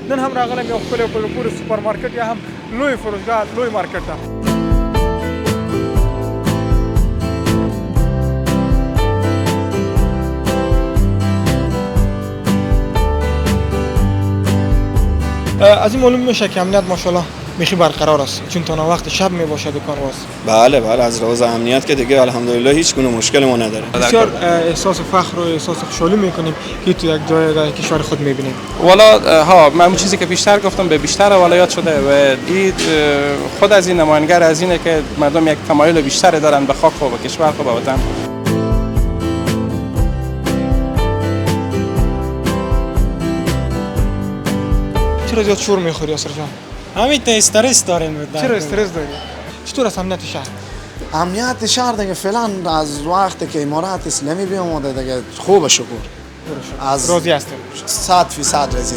نن هم راغلم یو ښکلی په زړه پورې سوپر مارکیټ یا هم لوی فروشګاه لوی مارکیټ ته. از این معلوم میشه که امنیت ماشاءالله بیخی برقرار است، چون تا وقت شب می باشه دکان باز. بله از لحاظ امنیت که دیگه الحمدلله هیچ گونه مشکلی ما نداره. بسیار احساس فخر و احساس خوشحالی میکنیم که تو یک جای در کشور خود میبینیم. والا ها من چیزی که بیشتر گفتم به بیشتر ولایات شده و این خود از این نماینگر از اینه که مردم یک تمایل بیشتر دارن به خاک و به کشور و به وطن. چرا زیاد شور میخوری یاسر جان؟ همین استرس داریم. چرا استرس داری؟ چطور است امنیت شهر؟ امنیت شهر دیگه فعلا از وقتی که امارات اسلامی بیامده دیگه خوبه شکر. از راضی هستیم. 100% راضی.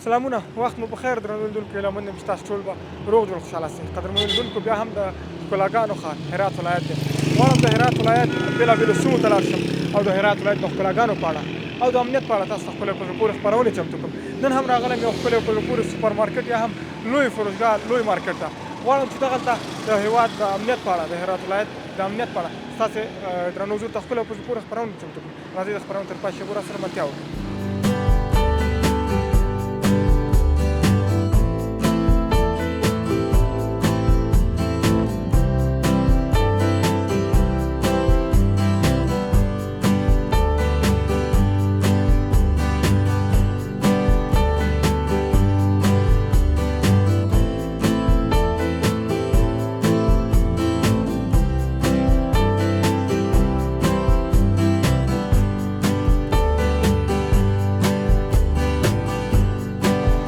سلامونه، وخت مو بخیر درنو لیدونکو. هیله مند یم چې تاسو ټول به روغ جوړ خوشحاله شئ. قدرمنو لیدونکو، بیا هم د ښکلاګانو ښار هرات ولایت دی. غواړم د هرات ولایت بېلابېلو سیمو ته لاړ شم او د هرات ولایت د ښکلاګانو په اړه او د امنیت په اړه تاسو ته ښکلی په زړه پورې خپرونې چمتو کړم. نن هم راغلم یو ښکلی په زړه پورې سوپر مارکیټ یا هم لوی فروشګاه لوی مارکیټ ته. غواړم چې دغلته د هېواد د امنیت په اړه د هرات ولایت د امنیت په اړه ستاسې درنو حضور ته ښکلی په زړه پورې خپرونې چمتو کړم. راځئ د خپرونې تر پای شېبو راسره ملتیا وکړو.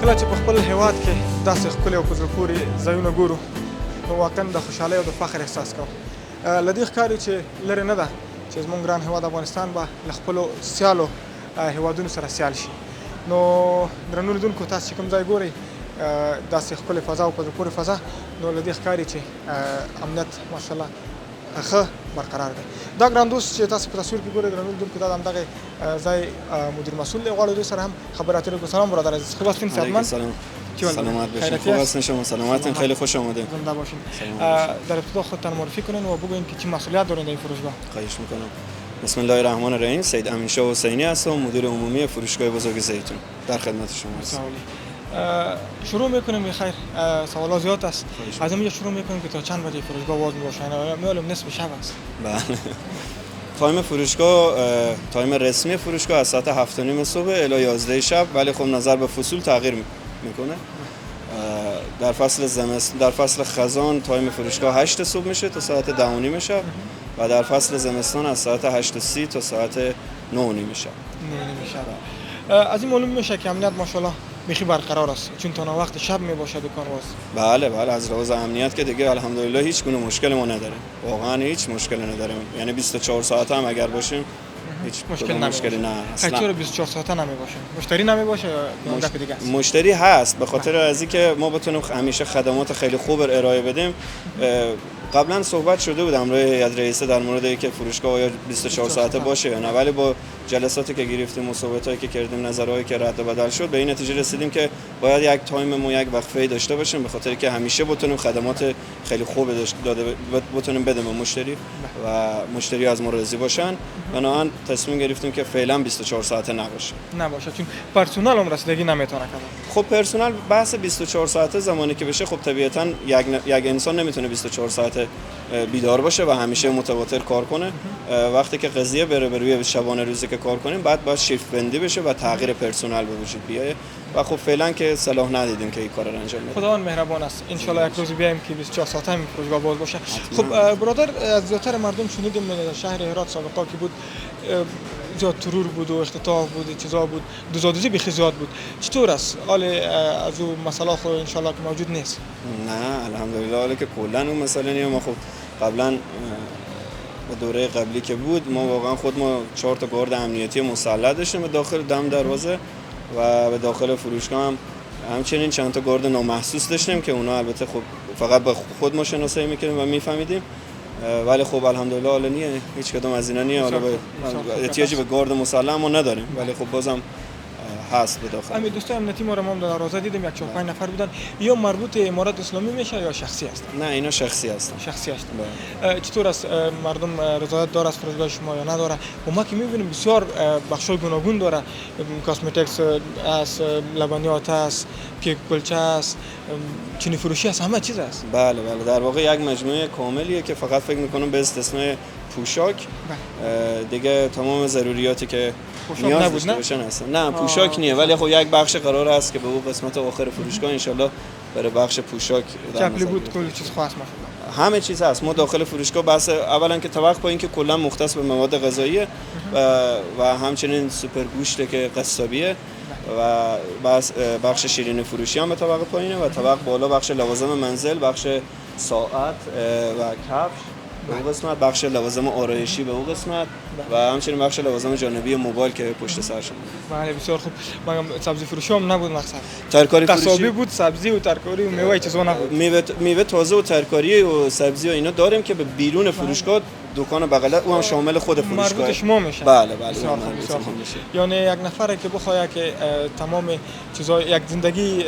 کله چې په خپل هېواد کې داسې ښکلي او په زړه پورې ځایونه ګورو نو واقعا د خوشحالۍ او د فخر احساس کوو. له دې ښکاري چې لرې نه ده چې زموږ ګران هېواد افغانستان به له خپلو سیالو هېوادونو سره سیال شي. نو درنو لیدونکو، تاسو چې کوم ځای ګورئ داسې ښکلې فضا او په زړه پورې فضا، نو له دې ښکاري چې امنیت ماشاءالله ښه برقرار دی. دا ګران دوست چې تاسو په تصویر کې ګورئ درنو لیدونکو، دا د همدغه ځای مدیر مسئول دی. غواړو دوی سره هم خبرې اترې وکړو. سلام برادر عزیز، خوب هستین؟ صحتمند؟ سلامت باشین. خوب هستین شما؟ سلامتین، خیلی خوش آمدید. زنده باشین. در ابتدا خودتان معرفی کنین و بگوین که چه مسئولیت دارین در این فروشگاه. خواهش میکنم. بسم الله الرحمن الرحیم. سید امینشاه حسینی هستم، مدیر عمومی فروشگاه بزرگ زیتون. در خدمت شما هستم. شروع میکنیم. بخیر، سوالات زیاد است. از اینجا شروع میکنیم که تا چند بجه فروشگاه باز میباشه؟ معلوم نصف شب است. بله. تایم فروشگاه، تایم رسمی فروشگاه از ساعت 7:30 صبح الی 11 شب، ولی خب نظر به فصول تغییر میکنه. در فصل خزان تایم فروشگاه 8 صبح میشه تا ساعت 10:30 شب و در فصل زمستان از ساعت 8:30 تا ساعت 9:30 شب. از این معلوم میشه که امنیت ماشاءالله بیخی برقرار است، چون تا وقت شب می باشه دکان باز. بله از لحاظ امنیت که دیگه الحمدلله هیچ گونه مشکلی ما نداره. واقعا هیچ مشکلی نداره. یعنی 24 ساعته هم اگر باشیم هیچ مشکلی نه اصلا. چرا 24 ساعته نمی باشه؟ مشتری نمی باشه یا دفعه دیگه است؟ مشتری هست، به خاطر از اینکه ما بتونیم همیشه خدمات خیلی خوب ارائه بدیم. قبلا صحبت شده بود امروز هیئت رئیسه در مورد اینکه فروشگاه آیا 24 ساعته باشه یا نه، ولی با جلساتی که گرفتیم و صحبتایی که کردیم، نظرهایی که رد و بدل شد، به این نتیجه رسیدیم که باید یک تایم و یک وقفه داشته باشیم، به خاطر که همیشه بتونیم خدمات خیلی خوب بتونیم بدیم به مشتری و مشتری از ما راضی باشن. بنابراین تصمیم گرفتیم که فعلا 24 ساعته نباشه، چون پرسنل هم رسیدگی نمیتونه کنه. خب پرسنل بحث 24 ساعته زمانی که بشه، خب طبیعتا یک انسان نمیتونه 24 ساعته بیدار باشه و همیشه متواتر کار کنه. وقتی که قضیه بره به روی شبانه روزی که کار کنیم، بعد شیفت بندی بشه و تغییر پرسنل به وجود بیاد و خب فعلا که صلاح ندیدیم که این کار رو انجام بدیم. خداوند مهربان است. ان شاء الله یک روزی بیایم که 24 ساعته هم فروشگاه باز باشه. خب برادر، از زیادتر مردم شنیدیم در شهر هرات سابقا که بود زیاد ترور بود و اختطاف بود، چیزا بود، دوزادوزی بخی زیاد بود. چطور است؟ حال از اون مسئله خو ان شاء الله که موجود نیست؟ نه الحمدلله، حالا که کلا اون مسئله نیست. ما خب قبلا دوره قبلی که بود ما واقعا خود ما 4 تا گارد امنیتی مسلح داشتیم به داخل دم دروازه و به داخل فروشگاه هم همچنین چند تا گارد نامحسوس داشتیم که اونا البته خب فقط به خود ما شناسایی میکردیم و میفهمیدیم، ولی خب الحمدلله حالا هیچ کدوم از اینا نیه. حالا احتیاجی به گارد مسلح ما نداریم، ولی خب بازم هست به داخل. همین دوستان امنیتی ما رو ما در دروازه دیدیم، یک 4-5 نفر بودن. یا مربوط امارات اسلامی میشه یا شخصی هستن؟ نه اینا شخصی هستن. شخصی هستن. چطور است مردم رضایت داره از فروشگاه شما یا نداره؟ و ما که میبینیم بسیار بخشای گوناگون داره، کاسمتیکس است، لبنیات است، کیک کلچه است، چینی فروشی است، همه چیز است. بله در واقع یک مجموعه کاملیه که فقط فکر میکنم به استثنای پوشاک دیگه تمام ضروریاتی که نیاز داشته باشن هستن. نه پوشاک نیه، ولی خب یک بخش قرار است که به اون قسمت آخر فروشگاه انشالله برای بخش پوشاک چپلی بود کل چیز خاص همه چیز هست. ما داخل فروشگاه بحث اولا که طبق پایین که کلا مختص به مواد غذاییه و همچنین سوپر گوشت که قصابیه و بخش شیرینی فروشی هم به طبق پایینه و طبق بالا بخش لوازم منزل، بخش ساعت و کفش به اون قسمت، بخش لوازم آرایشی به اون قسمت و همچنین بخش لوازم جانبی موبایل که پشت سر شما. بله بسیار خوب. مگم سبزی فروشی هم نبود مقصد؟ ترکاری فروشی قصابی بود، سبزی و ترکاری و میوه چیزا نبود. میوه تازه و ترکاری و سبزی و اینا داریم که به بیرون فروشگاه دکان بغل او هم شامل خود فروشگاه مربوط شما میشه. بله بسیار خوب. یعنی یک نفره که بخواد که تمام چیزا یک زندگی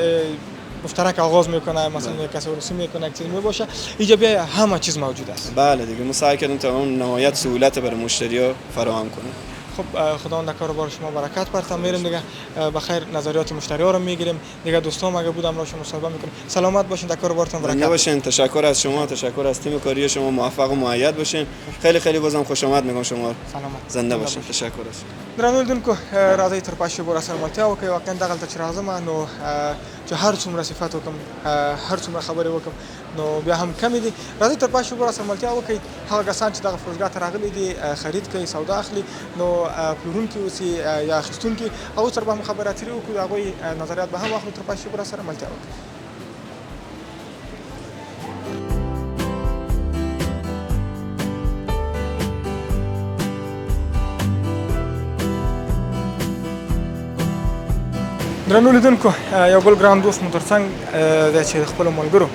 مشترک آغاز میکنه، مثلا یک کسی ورسی میکنه، یک چیز میباشه، اینجا بیا همه چیز موجود است. بله دیگه ما سعی کردیم تمام نهایت سهولت برای مشتری‌ها فراهم کنیم. خب خداوند کاروبار شما برکت برته. میریم دیگه بخیر نظریات مشتری‌ها رو میگیریم دیگه. دوستان اگه بودم را شما مصاحبه میکنیم. سلامت باشین، در کاروبارتون برکت باشین. تشکر از شما، تشکر از تیم کاری شما، موفق و مؤید باشین. خیلی بازم خوش آمد میگم شما. سلامت زنده باشین. تشکر از درنو لیدونکو راځي تر پښې پورې سره ملتیا وکړئ. واقعا دغلته چې راځم نو چې هر څومره صفات وکم، هر څومره خبرې وکم نو بیا هم کمې دي. راځئ تر پښې پورې سره ملتیا وکړئ. هغه کسان چې دغه فروشګاه ته راغلي دي خرید کوي، سودا اخلي، نو پلورونکي اوسي یا اخیستونکي، هغوی سره به هم خبرې اترې وکړو، د هغوی نظریات به هم واخلو. تر پښې پورې سره ملتیا وکړئ. درنو لیدونکو یو بل ګران دوست مو ترڅنګ دی چې د خپلو ملګرو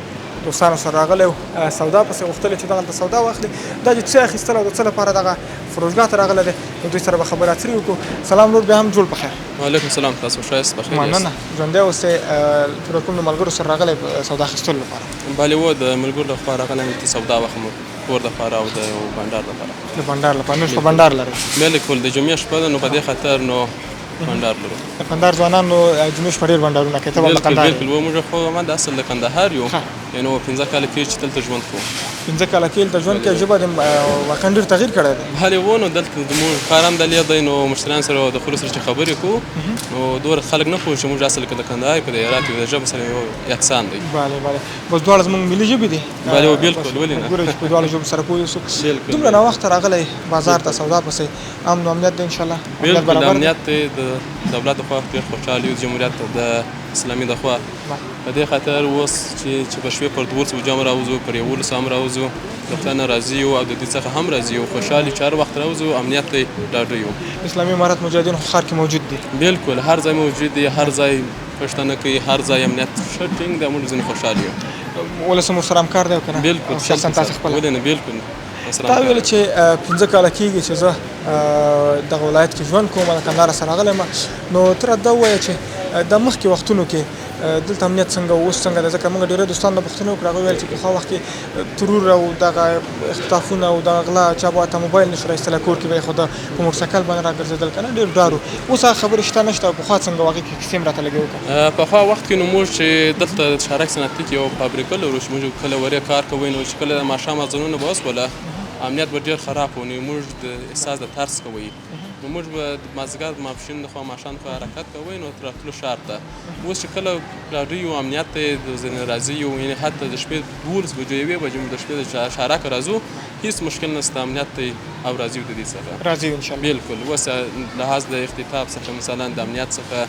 دوستانو سره راغلی و، سودا پسې غوښتلی چې دغلته سودا واخلي. دا چې څه اخیستل او د څه لپاره دغه فروشګاه ته راغلی دی، نو دوی سره به خبرې اترې وکړو. سلام نور، بیا هم جوړ په خیر. وعلیکم السلام، تاسو ښه یاست؟ بخیر یاست؟ مننه. ژوندی اوسئ. ته د کوم د ملګرو سره راغلی سودا اخیستلو لپاره؟ بله و د ملګرو لخوا راغلی یم چې سودا واخلم کور دپاره او د بانډار لپاره. د بانډار لپاره؟ نو شپه بانډار لرئ؟ بالکل د جمعې شپه ده، نو په دې خاطر نو بانډار لرو. د کندهار ځوانان نو جمعې شپه ډېر بانډارونه کوي. ته به هم د کندهار بالکل و موږ خو ما د اصل د کندهار یو، نو 15 کاله کېږي چې دلته ژوند کوو. 15 کاله کې دلته ژوند کوې. ژبه دې واقعا ډېر تغییر کړی دی. بله و نو دلته زموږ کار هم دلې دی، نو مشتریان سره د خلکو سره چې خبرې کوو نو دومره خلک نه پوهېږي چې موږ اصل کې د کندهار که د هرات یو د ژبې سره یو یکسان دی. بله بس دواړه زموږ ملي ژبې دي. بله و بالکل، ولې نه؟ ګوره چې په دواړو ژبو سره پوه یوسو. دومره ناوخته راغلی بازار ته سودا پسې، امن و امنیت دی انشاءالله؟ بالکل امنیت دی د دولت لخوا ډېر خوشحاله یو، جمهوریت د اسلامي لخوا. په دې خاطر اوس چې په شپې پر 12 بجو هم راوځو، پر 11 هم راوځو، دفتر نه راځي یو او د دې څخه هم راځي یو، خوشحال یو چې هر وخت راوځو، امنیت دی ډاډه یو. اسلامي امارت مجاهدین خو ښار کې موجود دي؟ بالکل هر ځای موجود دی، هر ځای پښتانه کوي، هر ځای امنیت ښه ټینګ دی، موږ ځینې خوشحال یو. ولس مو سره همکار دی او که نه؟ بالکل شخصا تاسې خپله؟ ولې نه، بالکل. تا ویل چې 15 کاله کېږي چې زه دغه ولایت کې ژوند کوم، د کندهار سره راغلی یم، نو ته راته دا ووایه چې د مخکې وختونو کې دلته امنیت څنګه و، اوس څنګه دی؟ ځکه موږ ډېری دوستانو نه پوښتنې وکړې، هغوی ویل چې پخوا وخت کې ترور او دغه اختطافونه او دغه غلا، چا به ورته موبایل نه شو راایستلی، کور کې به یې خو د په موټرسایکل باندې راګرځېدل که نه، ډېر ډار و. اوس هغه خبرې شته نشته؟ او پخوا څنګه و، هغې کې کیسې م راته لږې وکړه. پخوا وخت کې نو موږ چې دلته د شارک صنعتي کې یو فابریکه لرو چې موږ کله ورې کار کوی، نو چې کله د ماښام اذانونه به وسوله امنیت به ډېر خراب و، نو موږ د احساس د ترس کوی، نو موږ به د مازدیګر د ماپښین د خوا ماښام خوا حرکت کوی، نو تر راتلو ښار ته. اوس چې کله ډاډه یو، امنیت دی، ځینې راځي یو، یعنې حتی د شپې 12 بجو 1 بجې موږ د شپې د شارک راځو، هېڅ مشکل نشته، امنیت دی او راځي د دې څخه. راځي انشاءالله. بالکل. اوس لحاظ د اختطاف څخه مثلا د امنیت څخه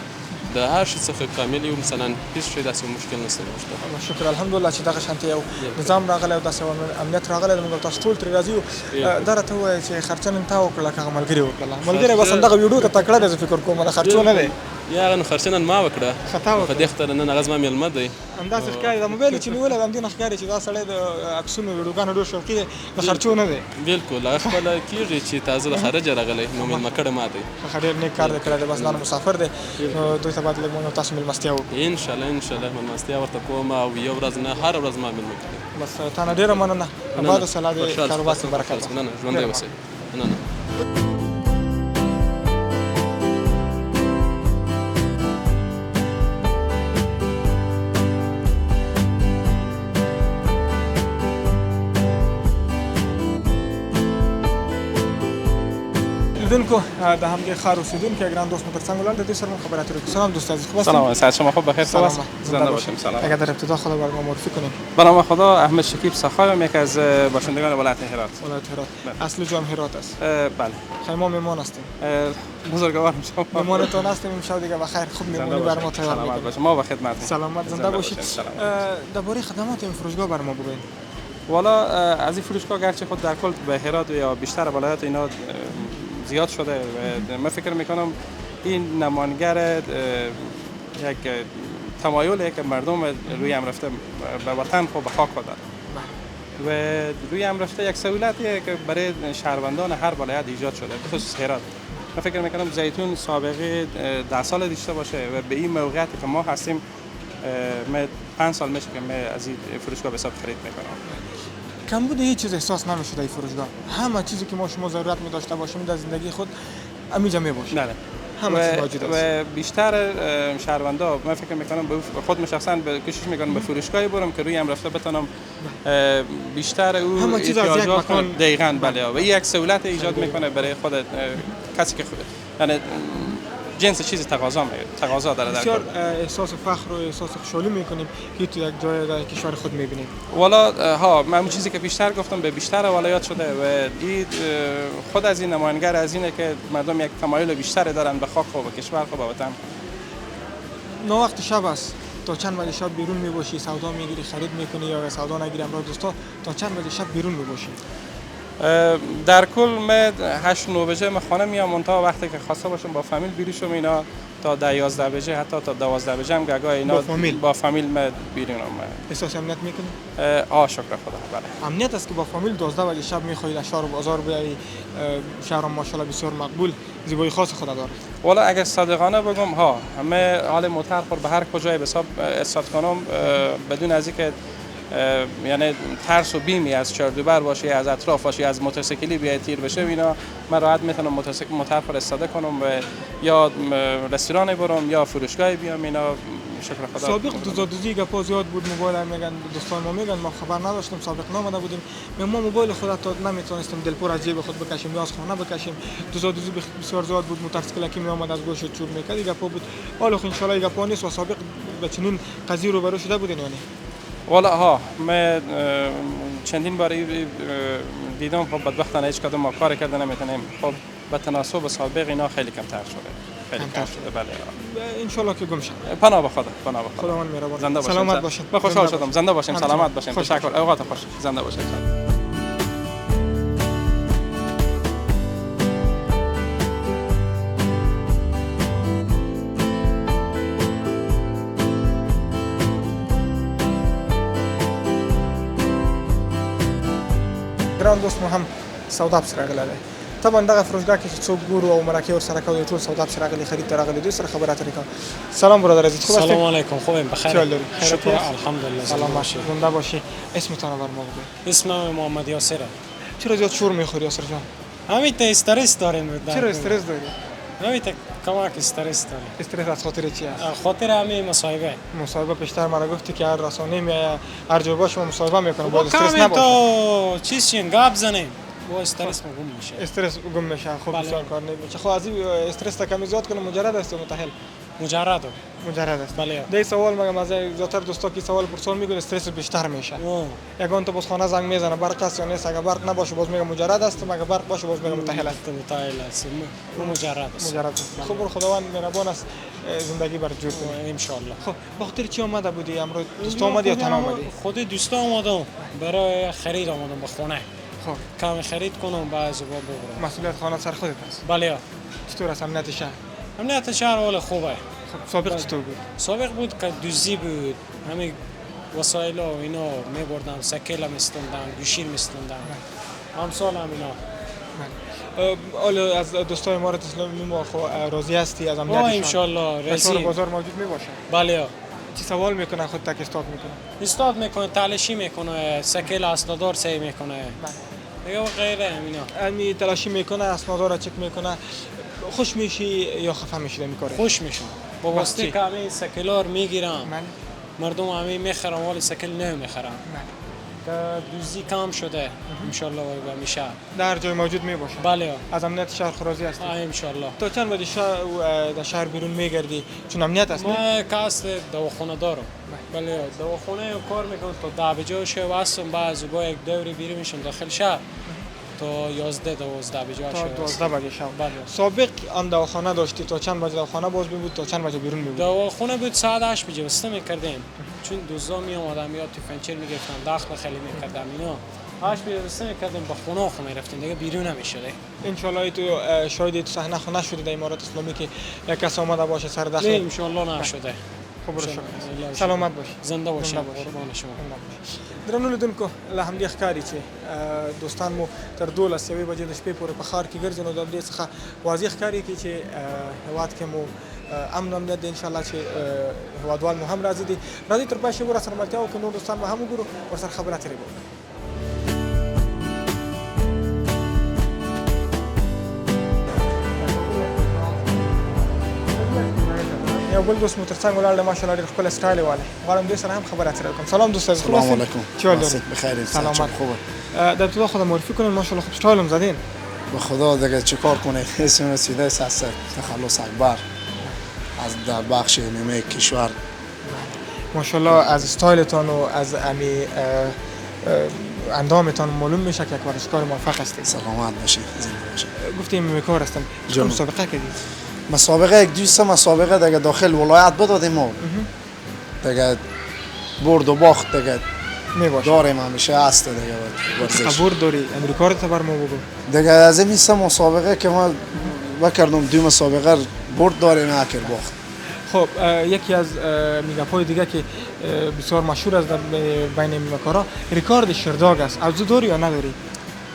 د هر شي څخه کامل یو مثلا هیڅ شی داسې مشکل نشته نشته. شکر الحمدلله چې دغه شانتي یو نظام راغلی او داسې امنیت راغلی موږ تاسو ټول ترې راضي یو. دا راته ووایه چې خرچه تا وکړه که هغه ملګري وکړله؟ ملګری بس همدغه ویډیو ته تکړه دی، زه فکر کوم د خرچو نه دی. یا هغه نو خرچه نن ما وکړه، خطا وکړه په دې خاطر نن هغه زما میلمه دی. همداسې ښکاري د موبایل چې نیولی د همدې نه ښکاري چې دا سړی د عکسونو ویډیوګانو ډېر شوقي دی، د خرچو نه دی. بلکل هغه خپله کېږي چې تازه د خارجه راغلی نو میلمه کړی ما دی. ښه ډېر نیک کار دی کړی دی. بس دا مسافر دی نو دوی ته باید لږ موږ تاسو مېلمستیا وکړو. انشاءالله انشاءالله مېلمستیا ورته کوم او یو ورځ نه هره ورځ ما میلمه کړي. بس تا نه ډېره مننه. آباد اوسه، الله دې کاروبار کې برکت نه نه ژوندی اوسئ. نه نه لیدونکو د همدې ښار اوسېدونکی ګران دوست مو تر څنګ ولاړ، د دې سره مو خبرات رو. سلام دوست عزیز، خوب هستید؟ سلام، صحت شما خوب؟ بخیر؟ سلام، زنده باشیم. سلام. اگر در ابتدا خدا بر ما معرفی کنیم. به نام خدا، احمد شکیب سخایم، یکی از باشندگان ولایت هرات. ولایت هرات. اصل جام هرات است. بله. خیلی ما مهمان هستیم. بزرگوارم شما. مهمانتون هستیم امشب دیگه بخیر. خوب مهمونی بر ما تیار سلامت می‌کنید. باشید. ما به خدمتیم. سلامت زنده باشید. درباره خدمات این فروشگاه بر ما بگوید. والا از این فروشگاه گرچه خود در کل به هرات یا بیشتر ولایات اینا زیاد شده و من فکر میکنم این نمانگر یک تمایل که مردم روی هم رفته به وطن خود به خاک دارن و روی هم رفته یک سهولتیه که برای شهروندان هر ولایت ایجاد شده، به خصوص هرات. من فکر میکنم زیتون سابقه 10 سال داشته باشه و به این موقعیتی که ما هستیم، من 5 سال میشه که من از این فروشگاه به حساب خرید میکنم. کمبود هیچ چیز احساس نمیشه در این فروشگاه. همه چیزی که ما شما ضرورت می داشته باشیم در زندگی خود همینجا می باشه. نه همه چیز موجود است. و بیشتر شهروندا من فکر میکنم به خود شخصا کوشش میکنم به فروشگاهی برم که روی هم رفته بتونم بیشتر او همه چیز از یک مکان دقیقاً بله و یک سهولت ایجاد میکنه برای خود کسی که یعنی جنس چیز تقاضا داره. بسیار احساس فخر و احساس خوشحالی میکنیم که تو یک جای در کشور خود میبینیم. والا ها من اون چیزی که بیشتر گفتم به بیشتر ولایات شده و این خود از این نماینگر از اینه که مردم یک تمایل بیشتر دارن به خاک و به کشور و به وطن. نه وقت شب است تا چند بجه شب بیرون میباشی سودا میگیری خرید میکنی یا سودا نگیری امروز دوستا تا چند بجه شب بیرون میباشی؟ در کل من 8-9 بجه من خانه میام، منتها وقتی که خواسته باشم با فامیل بیرونم اینا تا 10-11 بجه حتی تا 12 بجه هم گاگاه اینا با فامیل من بیرونم. احساس امنیت میکنی؟ شکر خدا. بله. امنیت است که با فامیل 12 بجه شب میخوایی در شهر و بازار بیایی. شهر ماشاءالله بسیار مقبول، زیبایی خاص خود داره. والا اگر صادقانه بگم ها همه حال موتر به هر کجای به حساب استاد کنم بدون از اینکه یعنی ترس و بیمی از چاردوبر باشه، از اطراف باشه، از موتورسیکلی بیاد تیر بشه اینا، من راحت میتونم موتر پر استفاده کنم و یا رستوران برم یا فروشگاهی بیام اینا. شکر خدا. سابق دوزی گپا زیاد بود، موبایل هم میگن دوستان ما میگن ما خبر نداشتیم، سابق نامده بودیم، ما موبایل خود تا نمیتونستیم دلپور از جیب خود بکشیم یا از خانه بکشیم. دوزی بسیار زیاد بود، موتورسیکل کی میآمد از گوش چور میکرد گپا بود. حالا ان شاء الله گپا نیست و سابق به چنین قضیه رو برو شده بودین یعنی. والا ها من چندین باری دیدم خب بدبختانه هیچ کدوم ما کار کرده نمیتونیم. خب به تناسب سابق اینا خیلی کمتر شده. خیلی کم شده. بله. ان شاء الله که گم شد. پناه به خدا. پناه به خدا. خداوند مهربان. زنده باشین. سلامت باشین. من خوشحال شدم. زنده باشین. سلامت باشین. تشکر. اوقات خوش. زنده باشین. ګران دوست مو هم سودا پسې راغلی دی. طبعا دغه فروشګاه کې چې څوک ګورو او مرکې ورسره کوو ټول سودا پسې راغلي، خرید ته راغلي، دوی سره خبرې اترې کوو. سلام برادر عزیز، خوب هستید؟ سلام علیکم، خوبیم بخیر. چه حال داری؟ شکر الحمدلله. سلام باشی، زنده باشی. اسمتان رو بر ما بگوید. اسمم محمد یاسره. چرا زیاد شور میخوری یاسر جان؟ همین استرس داریم. چرا استرس داری؟ همین کمک استرس داریم. استرس از خاطر چی است؟ خاطر همین مصاحبه. مصاحبه پیشتر مرا گفتی که هر رسانه میاد هر جا باشه ما مصاحبه میکنیم، باید استرس نباشه. تو چیز چین گپ زنیم با استرس گم میشه. استرس گم میشه. خب بسیار کار نمیشه. خب از این استرس تا کمی زیاد کنه مجرد است متحل. مجرد مجرد است. بله. ده سوال مگه از زیاتر دوستا که سوال پرسان میکنه استرس بیشتر میشه. یگان تو باز خانه زنگ میزنه برق است یا نیست، اگر برق نباشه باز میگه مجرد است، مگه برق باشه باز میگه متأهل است. متأهل است. مجرد است. مجرد است. خب خداوند مهربان است زندگی بر جور کنه ان شاء الله. خب با خاطر چی آمده بودی امروز؟ دوست آمدی یا تنها آمدی؟ خود دوستا آمدم برای خرید آمدم به خونه. خب کم خرید کنم بعد زبان ببرم. مسئولیت خانه سر خودت است. بله. چطور است امنیت شهر؟ امنیت شهر حال خوبه. خب سابق چطور بود؟ سابق بود که دوزی بود، همه وسایل و اینا میبردم، سکل میستوندم، گوشیر میستوندم، امثال هم اینا. حالا از دوستای امارات اسلامی ما خو راضی هستی از امنیتشان؟ ان شاء الله رسول رسیم. بازار موجود می باشه؟ بله. چی سوال میکنن خود تک استاد میکنن؟ استاد میکنه، تلاشی میکنه، سکل اسنادار سعی میکنه. دیگه و غیره همینا. امی تلاشی میکنه، اسنادار چک میکنه. خوش میشی یا خفه میشی در میکاره؟ خوش میشم. با واسطه که همه سکلار میگیرم. مردم همه میخرن ولی سکل نمیخرن. که دوزی کم شده ان شاء الله و میشه. در جای موجود می باشه. بله. از امنیت شهر راضی هستی؟ ان شاء الله. تو چند وقت در شهر بیرون میگردی؟ چون امنیت است. ما کاست دواخانه دارم. بله دواخانه کار میکنم تا 10 بجه شه واسم بعضی با یک دوری بیرون میشم داخل شهر تا 11 12 بجه تا 12 بجه شب. بله. سابق آن دواخانه داشتی تا چند بجه دواخانه باز بود تا چند بجه بیرون میبود؟ دواخانه بود ساعت 8 بجه بسته میکردیم چون دوزا می اومدم یا تیفنچر میگرفتن داخل خیلی میکردم اینا 8 بجه بسته میکردیم با خونه خو میرفتیم دیگه بیرون نمیشده. ان شاء الله تو شاید تو صحنه خو نشده در امارات اسلامی که یک کس اومده باشه سر داخل؟ نه ان شاء الله نشده. خب شکر. سلامت باش. زنده باشین. قربان شما. درنو لیدونکو له همدې ښکاري چې دوستان مو تر 12 بجې د شپې پورې په ښار کې ګرځي نو د دې څخه واضح ښکاري چې هیواد کې مو امن او امنیت دی ان شاء الله چې هیوادوال مو هم راضي دي. راځئ تر پای شوره سره ملتیا وکړو نور دوستان به هم وګورو ورسره خبرې اترې وکړو. یو بل دوست مو ترڅنګ ولاړ دی ماشاءالله ډېر ښکلی سټایل یې والی غواړم دوی سره هم خبرې اترې وکړم. سلام دوست سلام علیکم. چی حال داری؟ بخیر. سلامت. خوبه. در ابتدا خودم معرفی کنین ماشاءالله خوب سټایل هم زدین. به خدا دیگه چیکار کنه اسم رسیده است از تخلص اکبر از در بخش نیمه کشور. ماشاءالله از استایلتان و از امی اندامتان معلوم میشه که یک ورزشکار موفق هستید. سلامت باشید. زنده باشید. گفتیم میکار هستم. چه مسابقه کردید؟ مسابقه یک دوست مسابقه دیگه داخل ولایت بدادیم ما. دیگه برد و باخت دیگه میباشه. داریم همیشه هست دیگه ورزش. برد داری امریکا رو تبر ما بگو. دیگه از این مسابقه که ما بکردم دو مسابقه برد داریم اکر باخت. خب یکی از میگاپای دیگه که بسیار مشهور است در بین میگاکارا ریکارد شرداگ است. از داری یا نداری؟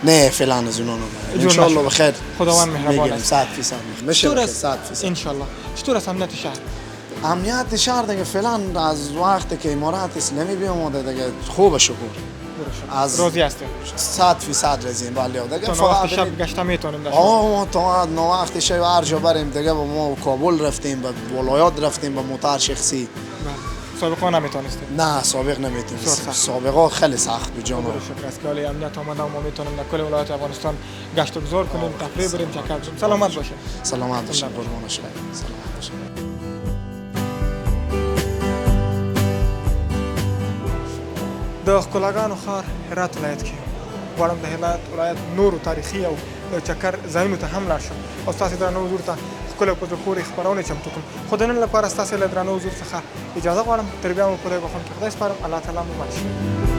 نه فعلا از اونا نمیدونم. ان شاء الله بخیر. خداوند مهربان است. 100% میشه 100%. ان شاء الله. چطور است امنیت شهر؟ امنیت شهر دیگه فعلا از وقتی که امارات اسلامی بیامده دیگه خوب شکر. از راضی هستیم. 100% راضیم. بله دیگه فقط شب گشته میتونیم در ما تا وقتی شب هر جا بریم دیگه با ما کابل رفتیم به ولایات رفتیم به موتر شخصی. سابقا نمیتونستیم؟ نه سابق نمیتونستیم. سابقا خیلی سخت بود جان. شکر است که حالی امنیت آمده و ما میتونیم در کل ولایات افغانستان گشت و گذار کنیم، تفریح بریم، چکر بزنیم. سلامت باشید. سلامت باشید. قربان شما. سلامت باشید. د ښکلاګانو ښار هرات ولایت کې غواړم د هرات ولایت نورو تاریخي او چکر ځایونو ته هم لاړ شم او ستاسې درانه حضور ته ښکلې او په زړه پورې خپرونې چمتو کړم. خو د نن لپاره ستاسې له درانه حضور څخه اجازه غواړم. تر بیا مو په خدای بخښونکي خدای سپارم. الله تعالی مو مل شي.